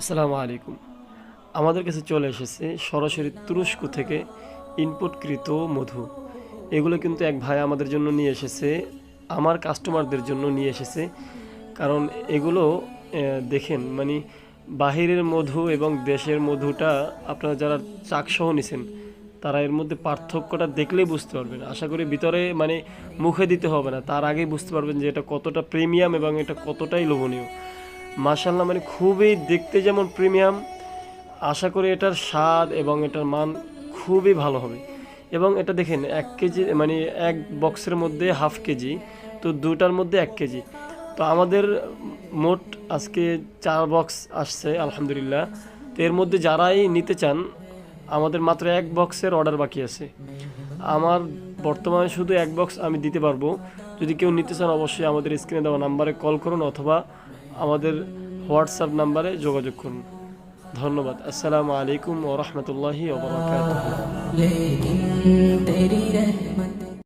আসসালামু আলাইকুম। আমাদের কাছে চলে এসেছে সরাসরি তুরস্ক থেকে ইনপুটকৃত মধু। এগুলো কিন্তু এক ভাই আমাদের জন্য নিয়ে এসেছে, আমার কাস্টমারদের জন্য নিয়ে এসেছে। কারণ এগুলো দেখেন মানে বাহিরের মধু এবং দেশের মধুটা আপনারা যারা চাকসহ নিছেন তারা এর মধ্যে পার্থক্যটা দেখলেই বুঝতে পারবেন। আশা করি ভিতরে মানে মুখে দিতে হবে না, তার আগেই বুঝতে পারবেন যে এটা কতটা প্রিমিয়াম এবং এটা কতটাই লোভনীয়। মাশাল্লাহ, মানে খুবই দেখতে যেমন প্রিমিয়াম, আশা করি এটার স্বাদ এবং এটার মান খুবই ভালো হবে। এবং এটা দেখেন 1 কেজি মানে এক বক্সের মধ্যে হাফ কেজি, তো দুটার মধ্যে 1 কেজি। তো আমাদের মোট আজকে 4 বক্স আসছে আলহামদুলিল্লাহ। তো এর মধ্যে যারাই নিতে চান, আমাদের মাত্র 1 বক্সের অর্ডার বাকি আছে। আমার বর্তমানে শুধু 1 বক্স আমি দিতে পারবো। যদি কেউ নিতে চান অবশ্যই আমাদের স্ক্রিনে দেওয়া নাম্বারে কল করুন অথবা আমাদের হোয়াটসঅ্যাপ নাম্বারে যোগাযোগ করুন। ধন্যবাদ। আসসালামু আলাইকুম ওয়া রাহমাতুল্লাহি ওয়া বারাকাতুহু। लेकिन तेरी रहमत